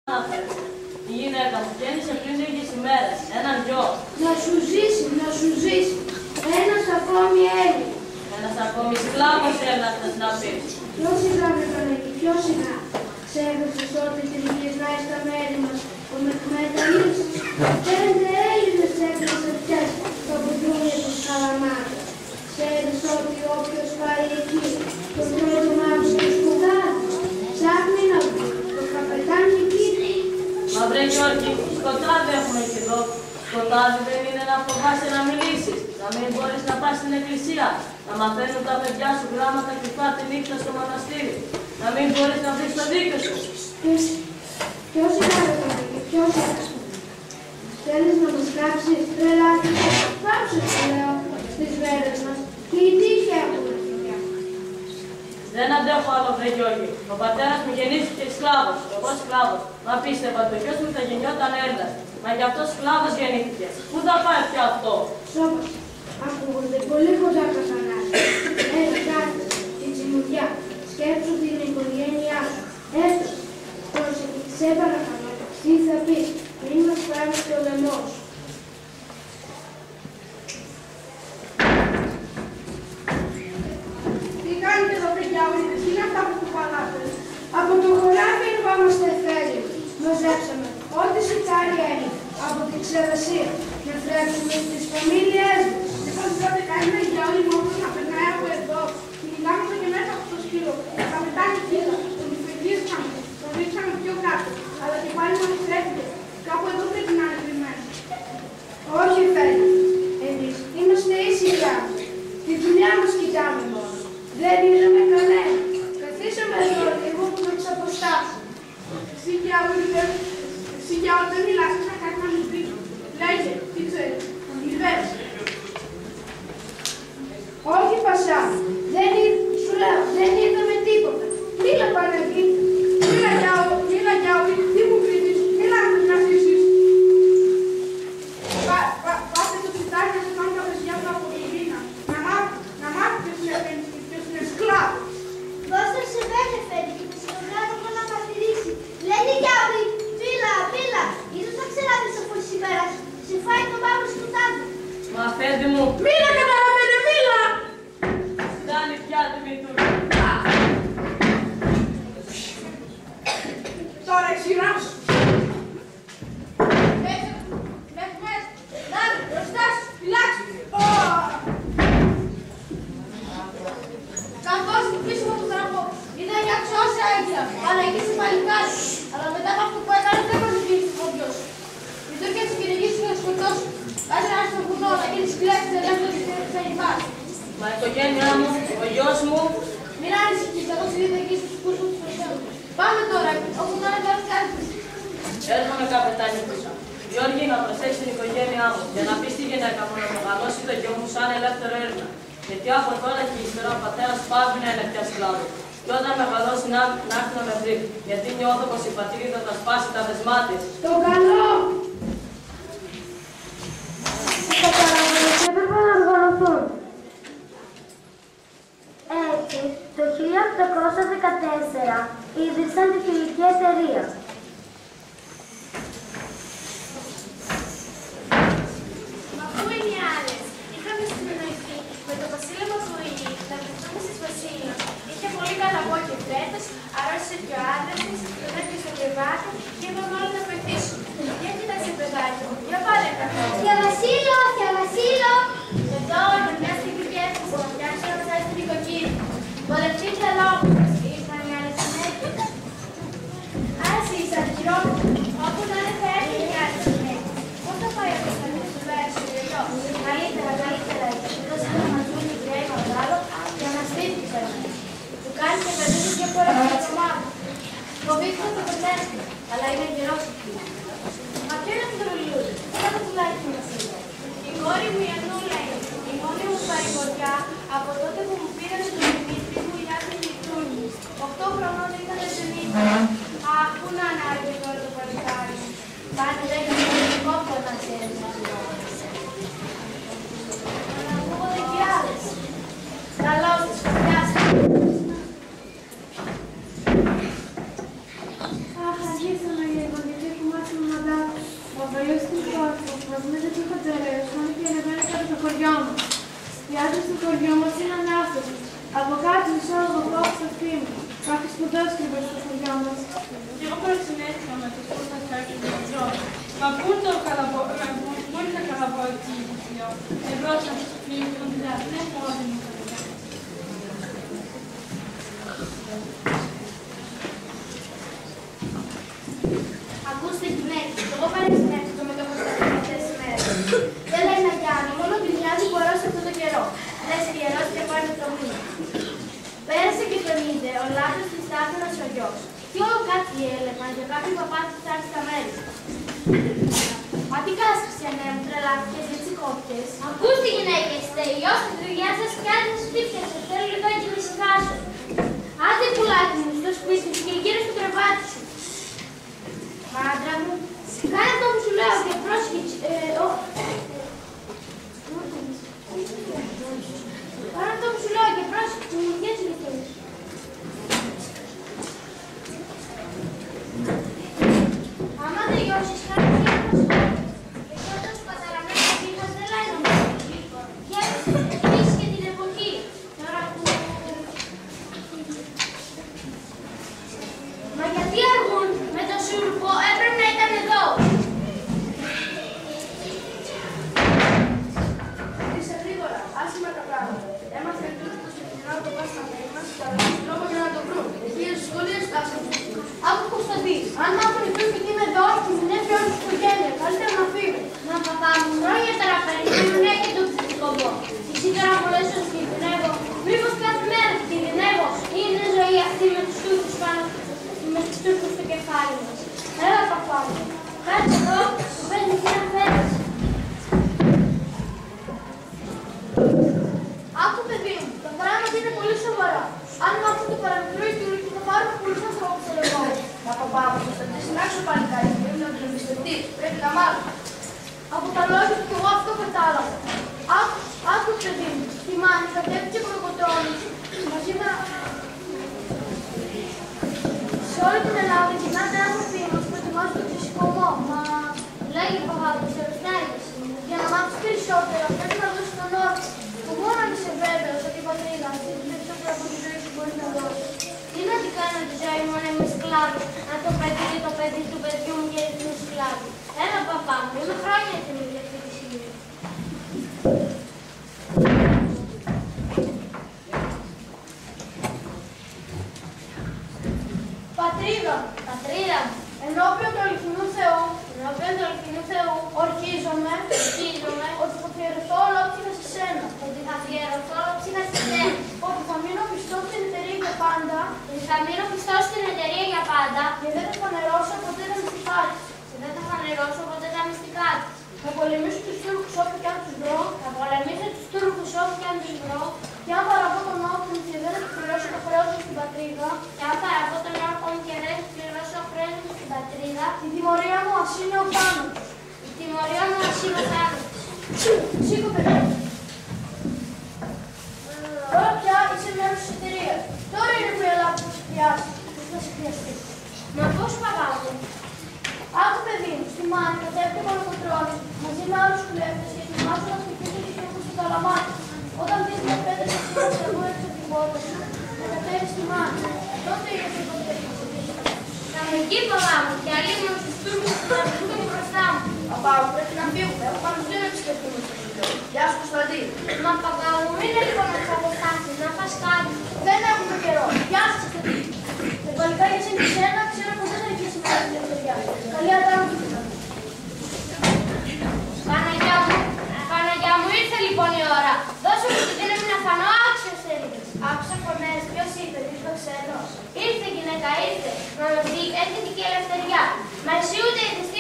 Η γυναίκα μου γέννησε πριν λίγες ημέρες έναν γιο. Να σου ζήσει, να σου ζήσει. Ένας ακόμη Έλλη. Ένας ακόμη σκλάβος έλαθες να πεις. Πιο σιγά με τον εκεί, πιο σιγά. Ξέχασες ότι τριγυρνάει στα μέρη μας ο Μεχμέταλης. 5 Έλληνες έπλασαν πτιές το μπουντούνι του Καλαμάτα. Ξέρεις ότι όποιος πάει εκεί τον πρώτο μάψε του σκοτάδι. Ψάχνει να βρει το καπετάνι εκεί. Μα βρε Γιώργη, σκοτάδι έχουμε και εδώ. Σκοτάδι δεν είναι να φοβάσαι να μιλήσεις, να μην μπορείς να πας στην εκκλησία, να μαθαίνουν τα παιδιά σου γράμματα κρυφά τη νύχτα στο μοναστήρι, να μην μπορείς να βρεις το δίκιο σου. Ποιος είναι το δίκιο, ποιος είναι. Θέλεις να μας κάψεις, τρελάτη, κάψε το λέω στις μέρες μας και οι τύχοι έχουν παιδιά. Δεν αντέχω άλλο, βρε Γιώργη. Ο πατέρας μου γεννήθηκε σκλάβος, εγώ σκλάβος. Μα πίστευα το γιος μου θα γεννιόταν Έλληνας. Μα γι' αυτό σκλάβος γεννήθηκε. Πού θα πάει πια αυτό. Σώπας, ακούγονται πολύ κοντά καθαράζει. Έλα, κάτσε, η τσιμουδιά. Σκέψου την οικογένειά σου. Έφτασε. Πρόσεχε, σε παρακαλώ. Τι θα πεις, μην μας πάρεις το λαιμό σου. Τι κάνετε εδώ, παιδιά, ορίτες, τι είναι αυτά που κουβαλάτε. Από το χωράφι ερχόμαστε εφέλοι. Μαζέψαμε ό,τι σηκάρει Έλλη από την ξερασία να θρέψουμε στις φαμίλιές μας. Λοιπόν, τότε κάνουμε για όλοι μόνο να περνάει από εδώ. Μιλάμε και μέσα από το σκύλο. Τα μετάνει κύλα, τον υφεγγίσαμε, τον ρίξαμε πιο κάτω. Αλλά και πάλι μόλις τρέφεται. Κάπου εδώ πρέπει να είναι κρυμμένο. Όχι, Φέλη. Εμείς είμαστε ήσυχοι άνθρωποι. Τη δουλειά μας κοιτάμε μόνο. Δεν είδαμε κανένα. Καθίσαμε εδώ λίγο να τους αποστάσουμε. Εσύ και άλλο δεν μιλάς, να κάτι να μου πεις. Λέγε, τι ξέρεις, είδες. Όχι, Πασά. Σου λέω, δεν είδαμε τίποτα. Μίλα Παναγί. Μίλα για όλη, τι μου κρίνεις, μίλα να αφήσεις. Πάτε το σπιτάκι να σε πάνε τα παιδιά του από την Βίνα. Να μάθει ποιος είναι σκλάβος. Δώστε σε βέλε, Φέλη, και το συγγραφέα να παρατηρήσει. Λέγε Γιάβρη, φίλα, ίσως θα ξέρατε αφού σήμερα σε φάει το μαύρο σκοτάδι. Μα Φέντη μου, Μίλα καταλαβαίνε, μίλα! φτάνει πια τη μητούρα. Τώρα η σειρά σου. Μέσα, να, μπροστά σου, φυλάξου. Καθώς πίσω από τον τραπό, ήταν για ξώσια έγκυρα, αλλά εκεί σε παλικάρι. Αλλά μετά από αυτό που έκανε δεν μπορεί να γίνει το γιος σου. Οι Τούρκοι θα κυνηγήσουν και θα σκοτώσουν. Κάτσε να έρθει στο βουνό, να γίνεις κλέφτης ελεύθερος και θα υπάρχει. Μα η οικογένειά μου, ο γιος μου. Μην ανησυχείς, εγώ σε είδα εκεί στους κούς μου τους προσέχουν. Πάμε τώρα, όπου να είναι τώρα κάτι. Έρχομαι καπετάνι πίσω. Γιώργη, να προσέξεις την οικογένειά μου για να πεις στη γυναίκα μου να μεγαλώσει το γιο μου σαν ελεύθερο Έλληνα. Γιατί από τώρα και ύστερα ο πατέρας πάβει να είναι πια σκλάβο. Και όταν μεγαλώσει να έρθει να με βρει, γιατί νιώθω πως η πατρίδα θα σπάσει τα δεσμά της. Το καλό! Τα παραγωγές έπρεπε να οργανωθούν. Έτσι, το 1814 ίδρυσαν τη Φιλική Εταιρεία. Μα πού είναι οι άλλες. Είχαμε συνεννοηθεί με το βασίλεμα Ζωή να βρεθούμε στις Βασίλειες. Είχε πολύ καλά και φρέτος, αρρώστησε και ο άντρας της, τον έπιασε στο κρεβάτι και είπαμε όλοι να βοηθήσουμε. Για κοιτάξτε παιδάκι μου, για πάρε καφέ. Θεία Βασίλο! Εδώ είναι μια στιγμή και έφτασε να φτιάξει να ψάξει την νοικοκύρη. Βολευτείτε λόγους, ήρθαν οι άλλες συνέχειες. Άρα εσείς, αντικυρόπου, όπου να είναι θα έρθει η άλλη συνέχεια. Πώς θα πάει αυτό να μην σου πέρασε ο γελιός. Καλύτερα, γιατί δώσε να μας δουν την κρέα μεγάλο για να στείλει πέρα. Του κάνει και παιδί και φορά την εβδομάδα. Φοβήθηκα το ποτέ, αλλά είναι καιρός. Μα ποιο είναι αυτό το λουλούδι, δεν θα το πουλάει την Βασίλεια. Η κόρη μου η Ανούλα είναι, η μόνη μου παρηγοριά από τότε που μου πήρανε τον Δημήτρη μου η Άκρη Μητρούνη. 8 χρονών ήταν σενίδια. Αχ, πού να ανάρρεται τώρα το παλικάρι. Πάνε 10 χρόνια κόφτω να ξέρεις να πληρώνεις. Να ακούγονται κι άλλες. Καλώς τις φωτιάστε. Αχ, αργήσαμε λίγο. χωριό μας είναι ανάσταση. Από κάτω εισόδο κόψει στο φήμο. Κάποιοι σπουδαίοι κρύβονται στο χωριό μας. Και εγώ παρασυνέθηκα με τους που θα φέρουν την ζωή. Μα πού είναι τα καλαμπόκι δύο. Εγώ θα τους πλήρουν δηλαδή. Δεν μπορώ να μην Ακούστε γυναίκες, εγώ παρεξενεύτηκα με το Κωνσταντίνο αυτές τις μέρες. Δεν λέει να κάνει, μόνο τη μοιάζει μπορώ σε αυτόν τον καιρό. Λες καιρός και πάρει το μήνα. Πέρασε και τον είδε, ο Λάτος της Στάθωνας ο γιος. Κι όλο κάτι έλεγαν για κάποιοι παπάτες που φτάσει στα μέρη. Μα τι κάνεις, Χριστιανέ μου, τρελάθηκες για τσικόπτες. Ακούστε γυναίκες, τελειώστε τη δουλειά σας και άντε τα σπίτια σας. Θέλω λίγο έτσι να ησυχάσω. Άντε πουλάκι μου στο σπίτι σου και γύρω στο κρεβάτι σου. Μάντρα μου, κάνε αυτό που σου λέω και πρόσχετσι. Κάνε αυτό που σου λέω και πρόσχετσι μου και έτσι λυθείς. Άμα τελειώσεις, κάνε και πρόσχετσι. Και όταν σου καταραμένος πήγας δεν λέει να μου. Γεύσε, επίσης και την εποχή. Τώρα που... Μα γιατί αργούν, με το σούρπο έπρεπε να ήταν εδώ. Είσαι γρήγορα, άσχημα τα πράγματα. Έμαθε τούτο το σημερινό από πάνω στα μέρη μας και αλλάζει τρόπο για να το βρουν. Εκεί στις σχολείες φτάσαμε. Άκου Κωνσταντή, Αν μάθουν οι φίλοι και είμαι εδώ, κινδυνεύει όλη την οικογένεια. Καλύτερα να φύγουν. μα παπά μου, χρόνια τώρα περιμένουν και το ψυχικό. Εσύ τώρα που λες ότι κινδυνεύω, μήπως κάθε μέρα κινδυνεύω. Είναι ζωή αυτή με τους Τούρκους πάνω, με τους Τούρκους στο κεφάλι μας. Έλα παπά μου, κάτσε εδώ, σου παίρνει και να φέρεις. Άκου παιδί μου, τα πράγματα είναι πολύ σοβαρά. Αν μάθουν το παραμικρό οι Τούρκοι θα πάρουν πολλούς ανθρώπους στο λαιμό. Μα παπά μου, θα τη συνάξω παλικάρι, πρέπει να τον εμπιστευτεί, πρέπει να μάθει. Από τα λόγια του κι εγώ αυτό κατάλαβα. Άκου παιδί μου, τη Μάνη κατέβηκε προκοτρώνη μαζί με... Σε όλη την Ελλάδα γυρνάνε άνθρωποι μας που ετοιμάζουν τον ξεσηκωμό. Μα Λέγε παπά μου, σε ρωτάεις. για να μάθεις περισσότερα πρέπει να δώσεις τον όρκο. Που μόνο αν είσαι βέβαιος ότι η πατρίδα αυτή είναι περισσότερο από τη ζωή που μπορείς να δώσεις. Τι να την κάνω τη ζωή μου να είμαι σκλάβη, αν το παιδί και το παιδί του παιδιού μου και είναι σκλάβη. Έλα παπά μου, είμαι χρόνια έτοιμη για αυτή τη στιγμή. Πατρίδα, Πατρίδα μου, ενώπιον του αληθινού Θεού, ενώπιον του αληθινού Θεού, ορκίζομαι ότι θα αφιερωθώ ολόκληρα σε σένα. ότι θα αφιερωθώ ολόψυχα σε σένα, Ότι θα μείνω πιστός στην εταιρεία για πάντα ότι θα μείνω πιστός στην εταιρεία για πάντα και δεν θα φανερώσω ποτέ τα μυστικά της. και δεν θα φανερώσω ποτέ τα μυστικά της. Θα πολεμήσω τους Τούρκους όπου και αν τους βρω Θα πολεμήσω τους Τούρκους όπου και αν τους βρω και αν παραβώ τον όρκο μου και δεν εκπληρώσω το χρέος μου στην πατρίδα, και αν παραβώ τον όρκο μου και δεν εκπληρώσω το χρέος μου στην πατρίδα, η τιμωρία μου ας είναι ο θάνατος. η τιμωρία μου ας είναι ο θάνατος. Σήκω παιδί. Τώρα πια είσαι μέρος της εταιρείας. Τώρα είναι που η Ελλάδα θα σε χρειάσει. Θα σε χρειαστεί. Μα πώς παπά μου, Άκου παιδί μου, στη Μάνη κατέβηκε ο Κολοκοτρώνης μαζί με άλλους κλέφτες και ετοιμάζουν να χτυπήσουν τους Τούρκους στο καλαμάτι. Όταν δεις μια πέτρα και σίγουρα σε εγώ έξω από την πόρτα σου, να κατέβεις στη Μάνη. Τότε είναι το υποτερικό. θα με εκεί παπά μου και αλίμονο στους Τούρκους που θα βρεθούν μπροστά μου. Παπά μου, πρέπει να φύγουμε. Έχω πάνω δύο να επισκεφτούμε στο σπίτι. Γεια σου Κωνσταντή. Μα παπά μου, μην είναι λίγο να τις αποστάσεις, να φας κάτι. Δεν έχουμε καιρό. Γεια σας Κωνσταντή. Το παλικάρι είναι και σένα, ξέρω πως δεν θα αρχίσει με την ελευθερία. Καλή αντάμωση. Παναγιά μου, ήρθε λοιπόν η ώρα. Δώσε μου τη δύναμη να φανώ άξιος Έλληνας. Άκουσα φωνές. Ποιος είπε, δεν το ξέρω. Ήρθε γυναίκα, ήρθε. Να με δει, έρχεται και η ελευθερία. Μα εσύ ούτε ήρθες, τι